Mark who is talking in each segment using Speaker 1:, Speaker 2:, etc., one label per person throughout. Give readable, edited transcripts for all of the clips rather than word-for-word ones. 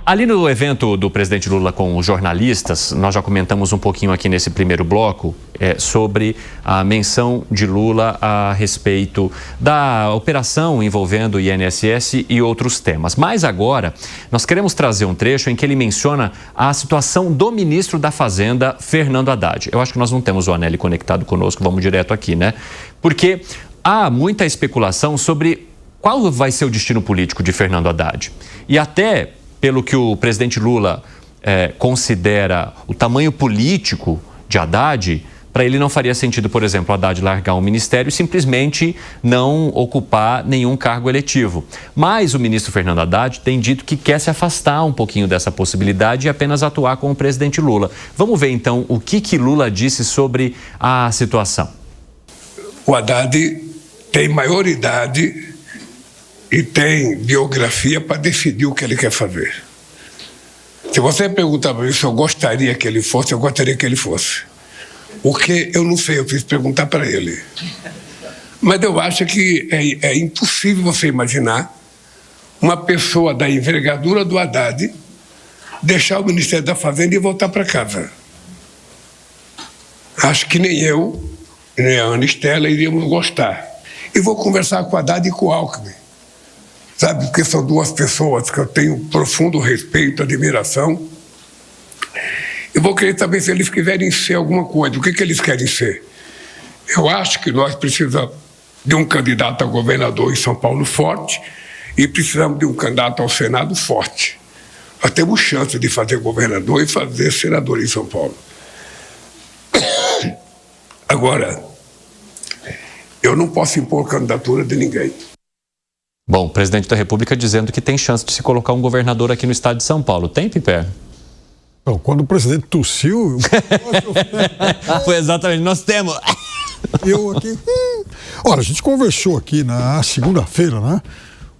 Speaker 1: Ali no evento do presidente Lula com os jornalistas, nós já comentamos um pouquinho aqui nesse primeiro bloco sobre a menção de Lula a respeito da operação envolvendo o INSS e outros temas. Mas agora, nós queremos trazer um trecho em que ele menciona a situação do ministro da Fazenda, Fernando Haddad. Eu acho que nós não temos o Anelli conectado conosco, vamos direto aqui, né? Porque há muita especulação sobre qual vai ser o destino político de Fernando Haddad. E até pelo que o presidente Lula considera o tamanho político de Haddad, para ele não faria sentido, por exemplo, Haddad largar um ministério e simplesmente não ocupar nenhum cargo eletivo. Mas o ministro Fernando Haddad tem dito que quer se afastar um pouquinho dessa possibilidade e apenas atuar com o presidente Lula. Vamos ver então o que Lula disse sobre a situação.
Speaker 2: O Haddad tem maioridade e tem biografia para decidir o que ele quer fazer. Se você perguntar para mim se eu gostaria que ele fosse, eu gostaria que ele fosse. O que eu não sei, eu preciso perguntar para ele. Mas eu acho que é impossível você imaginar uma pessoa da envergadura do Haddad deixar o Ministério da Fazenda e voltar para casa. Acho que nem eu, nem a Ana Estela iríamos gostar. E vou conversar com o Haddad e com o Alckmin. Sabe, porque são duas pessoas que eu tenho profundo respeito, admiração. Eu vou querer saber se eles quiserem ser alguma coisa. O que eles querem ser? Eu acho que nós precisamos de um candidato a governador em São Paulo forte e precisamos de um candidato ao Senado forte. Nós temos chance de fazer governador e fazer senador em São Paulo. Agora, eu não posso impor candidatura de ninguém.
Speaker 1: Bom, o presidente da República dizendo que tem chance de se colocar um governador aqui no estado de São Paulo. Tem, Piper?
Speaker 3: Não, quando o presidente tossiu...
Speaker 1: Foi exatamente, nós temos...
Speaker 3: Eu aqui... Olha, a gente conversou aqui na segunda-feira, né?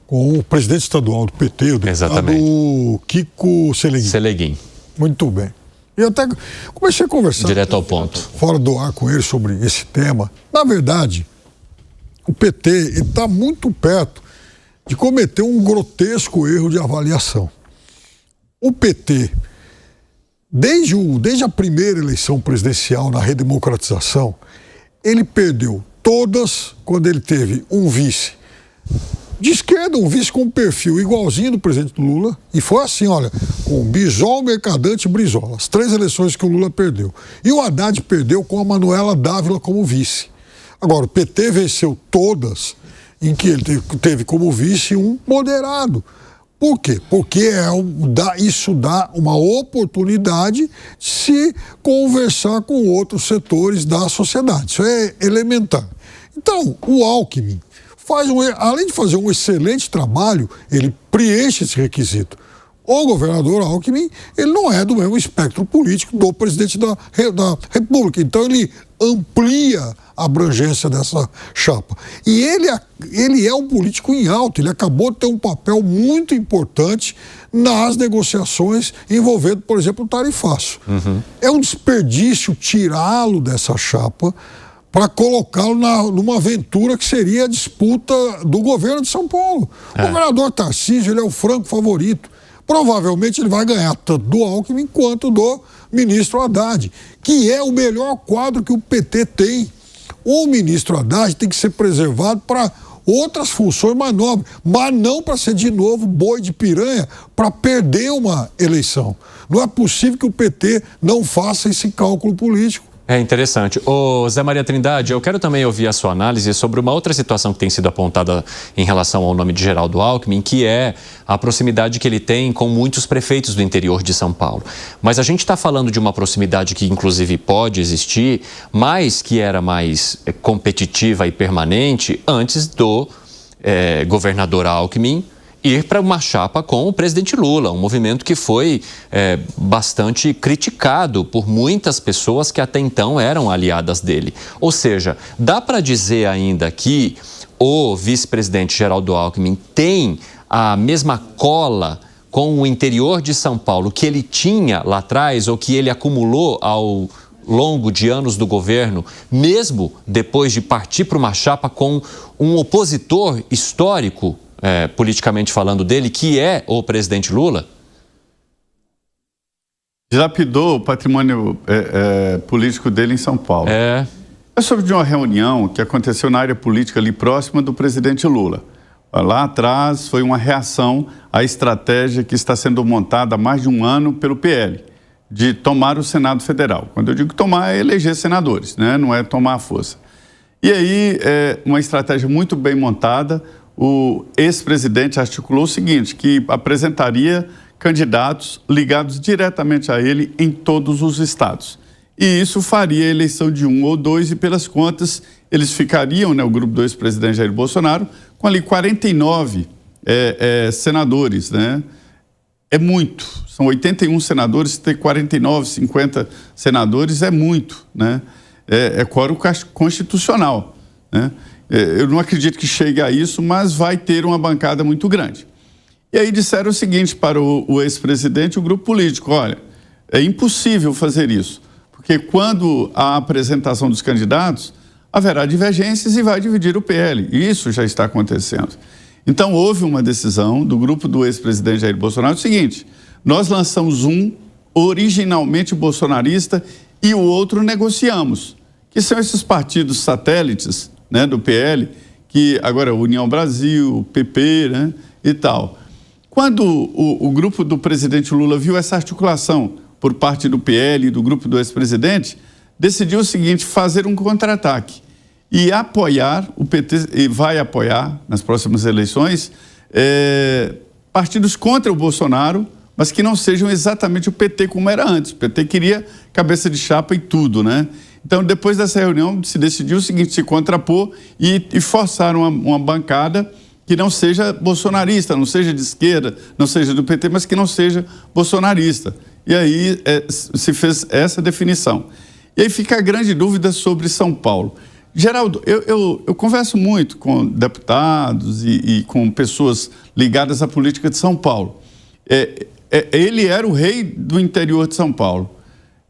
Speaker 3: Com o presidente estadual do PT, o deputado Kiko
Speaker 1: Seleguin.
Speaker 3: Muito bem. E eu até comecei a conversar...
Speaker 1: Direto ao ponto.
Speaker 3: Fora do ar com ele sobre esse tema. Na verdade, o PT está muito perto de cometer um grotesco erro de avaliação. O PT, desde a primeira eleição presidencial na redemocratização, ele perdeu todas quando ele teve um vice de esquerda, um vice com um perfil igualzinho do presidente Lula, e foi assim, olha, com Bisol, Mercadante e Brizola, as 3 eleições que o Lula perdeu. E o Haddad perdeu com a Manuela Dávila como vice. Agora, o PT venceu todas em que ele teve como vice um moderado. Por quê? Porque isso dá uma oportunidade de se conversar com outros setores da sociedade. Isso é elementar. Então, o Alckmin além de fazer um excelente trabalho, ele preenche esse requisito. O governador Alckmin, ele não é do mesmo espectro político do presidente da República. Então, ele amplia a abrangência dessa chapa. E ele é um político em alta, ele acabou de ter um papel muito importante nas negociações envolvendo, por exemplo, o tarifaço. Uhum. É um desperdício tirá-lo dessa chapa para colocá-lo numa aventura que seria a disputa do governo de São Paulo. O governador Tarcísio, ele é o franco favorito. Provavelmente ele vai ganhar tanto do Alckmin quanto do ministro Haddad, que é o melhor quadro que o PT tem. O ministro Haddad tem que ser preservado para outras funções mais nobres, mas não para ser de novo boi de piranha para perder uma eleição. Não é possível que o PT não faça esse cálculo político.
Speaker 1: É interessante. Ô, Zé Maria Trindade, eu quero também ouvir a sua análise sobre uma outra situação que tem sido apontada em relação ao nome de Geraldo Alckmin, que é a proximidade que ele tem com muitos prefeitos do interior de São Paulo. Mas a gente está falando de uma proximidade que, inclusive, pode existir, mas que era mais competitiva e permanente antes do governador Alckmin ir para uma chapa com o presidente Lula, um movimento que foi bastante criticado por muitas pessoas que até então eram aliadas dele. Ou seja, dá para dizer ainda que o vice-presidente Geraldo Alckmin tem a mesma cola com o interior de São Paulo que ele tinha lá atrás ou que ele acumulou ao longo de anos do governo, mesmo depois de partir para uma chapa com um opositor histórico, politicamente falando dele, que é o presidente Lula?
Speaker 4: dilapidou o patrimônio político dele em São Paulo.
Speaker 1: É
Speaker 4: sobre de uma reunião que aconteceu na área política ali próxima do presidente Lula. Lá atrás foi uma reação à estratégia que está sendo montada há mais de um ano pelo PL, de tomar o Senado Federal. Quando eu digo tomar, é eleger senadores, né? Não é tomar a força. E aí, uma estratégia muito bem montada, o ex-presidente articulou o seguinte, que apresentaria candidatos ligados diretamente a ele em todos os estados. E isso faria a eleição de um ou dois e, pelas contas, eles ficariam, né, o grupo do ex-presidente Jair Bolsonaro, com ali 49 senadores, né? É muito. São 81 senadores, ter 49, 50 senadores é muito, né? É quórum constitucional, né? Eu não acredito que chegue a isso, mas vai ter uma bancada muito grande. E aí disseram o seguinte para o ex-presidente e o grupo político, olha, é impossível fazer isso, porque quando a apresentação dos candidatos, haverá divergências e vai dividir o PL. E isso já está acontecendo. Então, houve uma decisão do grupo do ex-presidente Jair Bolsonaro, o seguinte, nós lançamos um originalmente bolsonarista e o outro negociamos, que são esses partidos satélites, né, do PL, que agora é União Brasil, PP, né, e tal. Quando o grupo do presidente Lula viu essa articulação por parte do PL e do grupo do ex-presidente, decidiu o seguinte, fazer um contra-ataque e apoiar, o PT e vai apoiar nas próximas eleições, partidos contra o Bolsonaro, mas que não sejam exatamente o PT como era antes. O PT queria cabeça de chapa e tudo, né? Então, depois dessa reunião, se decidiu o seguinte, se contrapor e forçar uma bancada que não seja bolsonarista, não seja de esquerda, não seja do PT, mas que não seja bolsonarista. E aí se fez essa definição. E aí fica a grande dúvida sobre São Paulo. Geraldo, eu converso muito com deputados e com pessoas ligadas à política de São Paulo. Ele era o rei do interior de São Paulo,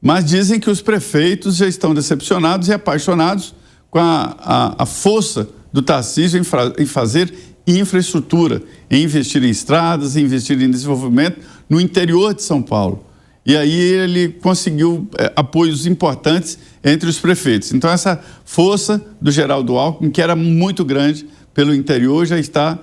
Speaker 4: mas dizem que os prefeitos já estão decepcionados e apaixonados com a força do Tarcísio em fazer infraestrutura, em investir em estradas, em investir em desenvolvimento no interior de São Paulo. E aí ele conseguiu apoios importantes entre os prefeitos. Então essa força do Geraldo Alckmin, que era muito grande pelo interior, já está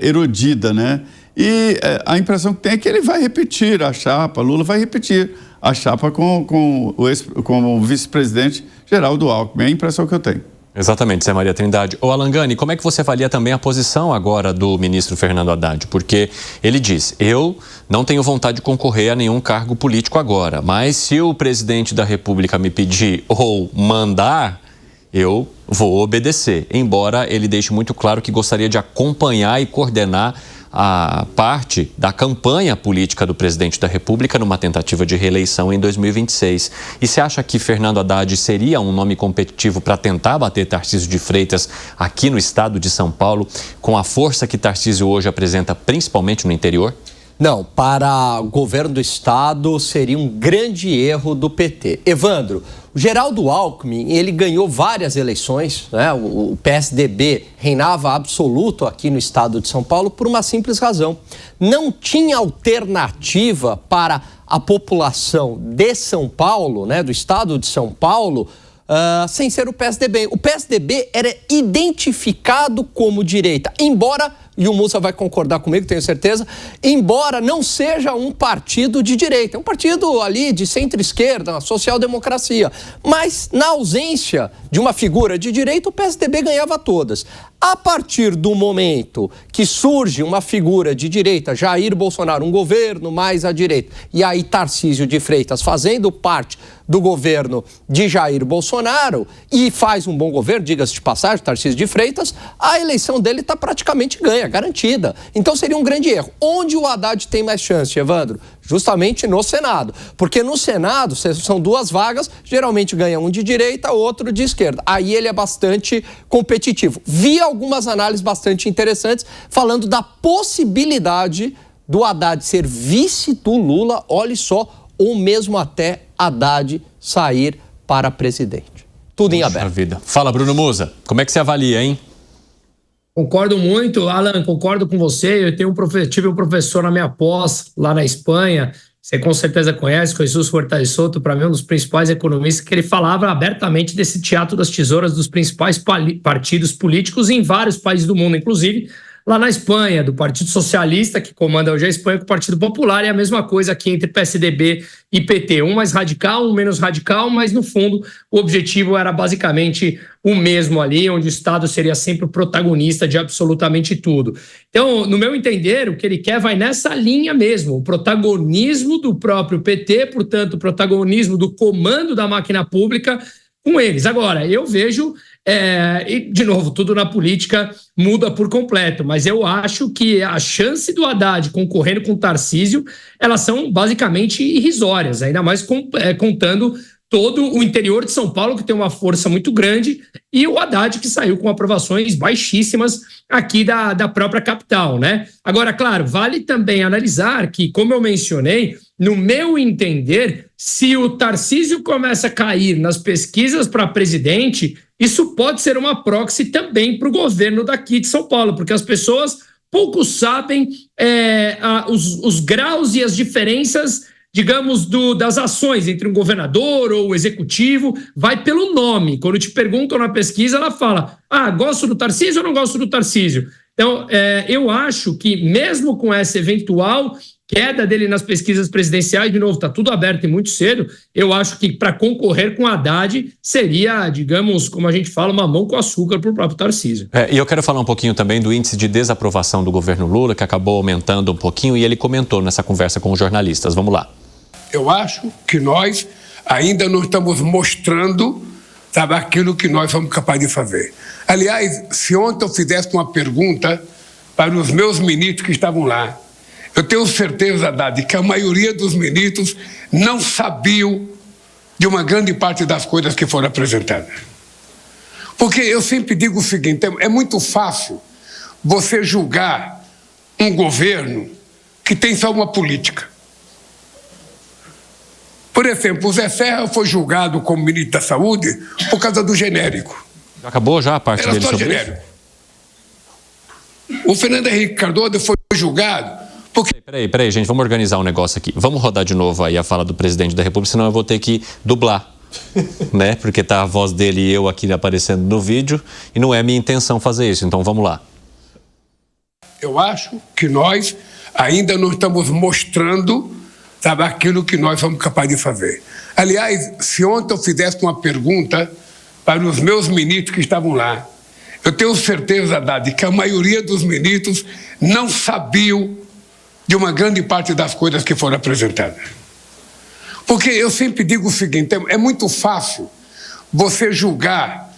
Speaker 4: erodida, né? E a impressão que tem é que ele vai repetir a chapa, Lula vai repetir a chapa com o vice-presidente Geraldo Alckmin. É a impressão que eu tenho.
Speaker 1: Exatamente, Zé Maria Trindade. Ô Alangani, como é que você avalia também a posição agora do ministro Fernando Haddad? Porque ele diz, eu não tenho vontade de concorrer a nenhum cargo político agora, mas se o presidente da República me pedir ou mandar, eu vou obedecer. Embora ele deixe muito claro que gostaria de acompanhar e coordenar a parte da campanha política do presidente da República numa tentativa de reeleição em 2026. E você acha que Fernando Haddad seria um nome competitivo para tentar bater Tarcísio de Freitas aqui no estado de São Paulo, com a força que Tarcísio hoje apresenta, principalmente no interior?
Speaker 5: Não, para o governo do estado seria um grande erro do PT. Evandro, o Geraldo Alckmin, ele ganhou várias eleições, né? O PSDB reinava absoluto aqui no estado de São Paulo por uma simples razão. Não tinha alternativa para a população de São Paulo, né, do estado de São Paulo, sem ser o PSDB. O PSDB era identificado como direita, embora, e o Mussa vai concordar comigo, tenho certeza, embora não seja um partido de direita, é um partido ali de centro-esquerda, social-democracia, mas na ausência de uma figura de direita, o PSDB ganhava todas. A partir do momento que surge uma figura de direita, Jair Bolsonaro, um governo mais à direita, e aí Tarcísio de Freitas fazendo parte do governo de Jair Bolsonaro e faz um bom governo, diga-se de passagem, Tarcísio de Freitas, a eleição dele está praticamente ganha, garantida. Então seria um grande erro. Onde o Haddad tem mais chance, Evandro? Justamente no Senado. Porque no Senado, são duas vagas, geralmente ganha um de direita, outro de esquerda. Aí ele é bastante competitivo. Vi algumas análises bastante interessantes falando da possibilidade do Haddad ser vice do Lula, olhe só, ou mesmo até Haddad sair para presidente. Tudo em aberto.
Speaker 1: Vida. Fala, Bruno Musa. Como é que você avalia, hein?
Speaker 6: Concordo muito, Alan, concordo com você. Eu tive um professor na minha pós, lá na Espanha, você com certeza conhece, Jesus Huerta de Soto, para mim um dos principais economistas, que ele falava abertamente desse teatro das tesouras dos principais partidos políticos em vários países do mundo, inclusive lá na Espanha, do Partido Socialista, que comanda hoje a Espanha, com o Partido Popular, e a mesma coisa aqui entre PSDB e PT. Um mais radical, um menos radical, mas no fundo o objetivo era basicamente o mesmo ali, onde o Estado seria sempre o protagonista de absolutamente tudo. Então, no meu entender, o que ele quer vai nessa linha mesmo, o protagonismo do próprio PT, portanto, o protagonismo do comando da máquina pública com eles. Agora, eu vejo... e, de novo, tudo na política muda por completo, mas eu acho que a chance do Haddad concorrendo com o Tarcísio, elas são basicamente irrisórias, ainda mais contando todo o interior de São Paulo, que tem uma força muito grande, e o Haddad, que saiu com aprovações baixíssimas aqui da própria capital, né? Agora, claro, vale também analisar que, como eu mencionei, no meu entender, se o Tarcísio começa a cair nas pesquisas para presidente, isso pode ser uma proxy também para o governo daqui de São Paulo, porque as pessoas pouco sabem os graus e as diferenças, digamos, das ações entre um governador ou o executivo, vai pelo nome. Quando te perguntam na pesquisa, ela fala, gosto do Tarcísio ou não gosto do Tarcísio? Então, eu acho que mesmo com essa eventual queda dele nas pesquisas presidenciais, de novo, está tudo aberto e muito cedo, eu acho que para concorrer com Haddad seria, digamos, como a gente fala, uma mão com açúcar para o próprio Tarcísio.
Speaker 1: E eu quero falar um pouquinho também do índice de desaprovação do governo Lula, que acabou aumentando um pouquinho, e ele comentou nessa conversa com os jornalistas. Vamos lá.
Speaker 2: Eu acho que nós ainda não estamos mostrando, sabe, aquilo que nós somos capazes de fazer. Aliás, se ontem eu fizesse uma pergunta para os meus ministros que estavam lá, eu tenho certeza, Haddad, que a maioria dos ministros não sabiam de uma grande parte das coisas que foram apresentadas. Porque eu sempre digo o seguinte, é muito fácil você julgar um governo que tem só uma política. Por exemplo, o Zé Serra foi julgado como ministro da Saúde por causa do genérico.
Speaker 1: Já acabou já a parte dele sobre
Speaker 2: genérico. Isso? O Fernando Henrique Cardoso foi julgado porque...
Speaker 1: Peraí, gente, vamos organizar um negócio aqui. Vamos rodar de novo aí a fala do presidente da República, senão eu vou ter que dublar, né? Porque tá a voz dele e eu aqui aparecendo no vídeo e não é minha intenção fazer isso, então vamos lá.
Speaker 2: Eu acho que nós ainda não estamos mostrando, sabe, aquilo que nós somos capazes de fazer. Aliás, se ontem eu fizesse uma pergunta para os meus ministros que estavam lá, eu tenho certeza, Haddad, que a maioria dos ministros não sabiam de uma grande parte das coisas que foram apresentadas. Porque eu sempre digo o seguinte, é muito fácil você julgar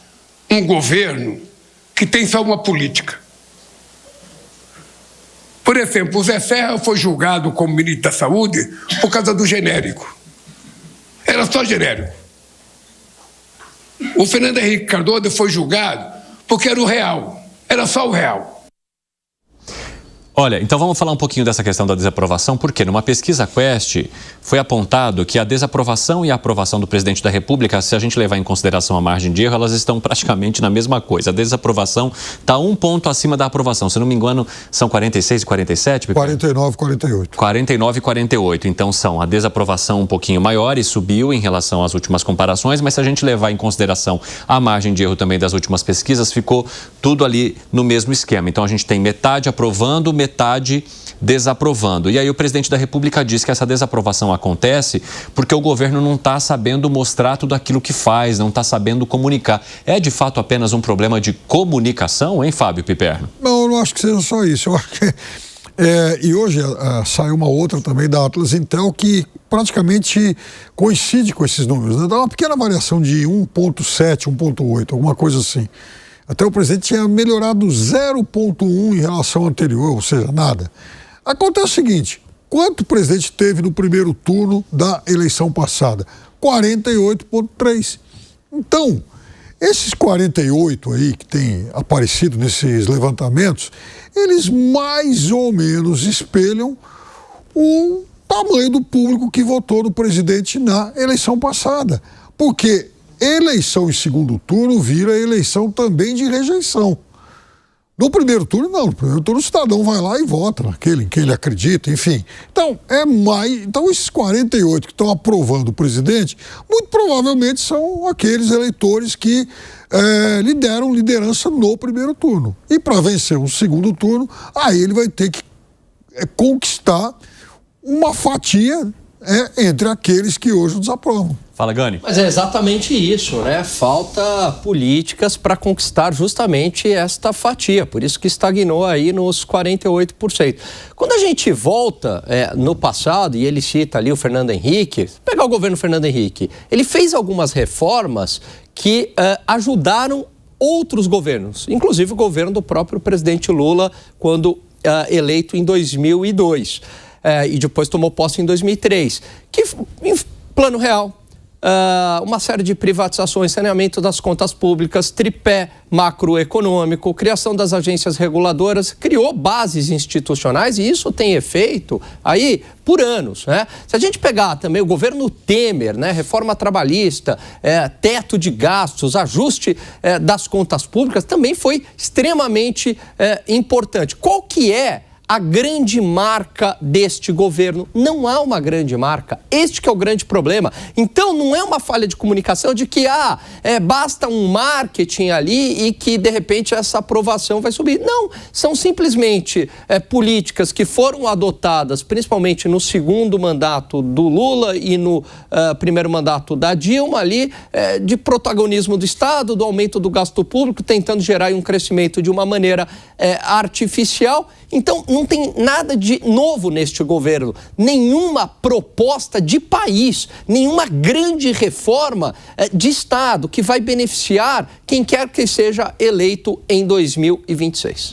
Speaker 2: um governo que tem só uma política. Por exemplo, o Zé Serra foi julgado como ministro da Saúde por causa do genérico. Era só genérico. O Fernando Henrique Cardoso foi julgado porque era o real. Era só o real.
Speaker 1: Olha, então vamos falar um pouquinho dessa questão da desaprovação, porque numa pesquisa Quest foi apontado que a desaprovação e a aprovação do presidente da República, se a gente levar em consideração a margem de erro, elas estão praticamente na mesma coisa. A desaprovação está 1 ponto acima da aprovação. Se não me engano, são 46 e 47?
Speaker 3: 49 e 48.
Speaker 1: 49 e 48. Então são a desaprovação um pouquinho maior e subiu em relação às últimas comparações, mas se a gente levar em consideração a margem de erro também das últimas pesquisas, ficou tudo ali no mesmo esquema. Então a gente tem metade aprovando, metade desaprovando. E aí o presidente da República diz que essa desaprovação acontece porque o governo não está sabendo mostrar tudo aquilo que faz, não está sabendo comunicar. É de fato apenas um problema de comunicação, hein, Fábio Piperno?
Speaker 3: Não, eu não acho que seja só isso. Eu acho que e hoje saiu uma outra também da Atlas Intel que praticamente coincide com esses números, né? Dá uma pequena variação de 1,7, 1,8, alguma coisa assim. Até o presidente tinha melhorado 0,1 em relação ao anterior, ou seja, nada. Acontece o seguinte, quanto o presidente teve no primeiro turno da eleição passada? 48,3. Então, esses 48 aí que tem aparecido nesses levantamentos, eles mais ou menos espelham o tamanho do público que votou no presidente na eleição passada. Porque eleição em segundo turno vira eleição também de rejeição. No primeiro turno, não. No primeiro turno, o cidadão vai lá e vota naquele em quem ele acredita, enfim. Então, então esses 48 que estão aprovando o presidente, muito provavelmente são aqueles eleitores que lideram liderança no primeiro turno. E para vencer um segundo turno, aí ele vai ter que conquistar uma fatia entre aqueles que hoje o desaprovam.
Speaker 1: Fala, Gani.
Speaker 5: Mas é exatamente isso, né? Falta políticas para conquistar justamente esta fatia, por isso que estagnou aí nos 48%. Quando a gente volta no passado, e ele cita ali o Fernando Henrique, pegar o governo Fernando Henrique, ele fez algumas reformas que ajudaram outros governos, inclusive o governo do próprio presidente Lula, quando eleito em 2002, e depois tomou posse em 2003, que em plano real, uma série de privatizações, saneamento das contas públicas, tripé macroeconômico, criação das agências reguladoras, criou bases institucionais e isso tem efeito aí por anos, né? Se a gente pegar também o governo Temer, né, reforma trabalhista, teto de gastos, ajuste das contas públicas, também foi extremamente importante. Qual que é a grande marca deste governo? Não há uma grande marca. Este que é o grande problema. Então, não é uma falha de comunicação de que basta um marketing ali e que, de repente, essa aprovação vai subir. Não, são simplesmente políticas que foram adotadas, principalmente no segundo mandato do Lula e no primeiro mandato da Dilma ali, de protagonismo do Estado, do aumento do gasto público, tentando gerar um crescimento de uma maneira artificial. Então, não tem nada de novo neste governo, nenhuma proposta de país, nenhuma grande reforma de Estado que vai beneficiar quem quer que seja eleito em 2026.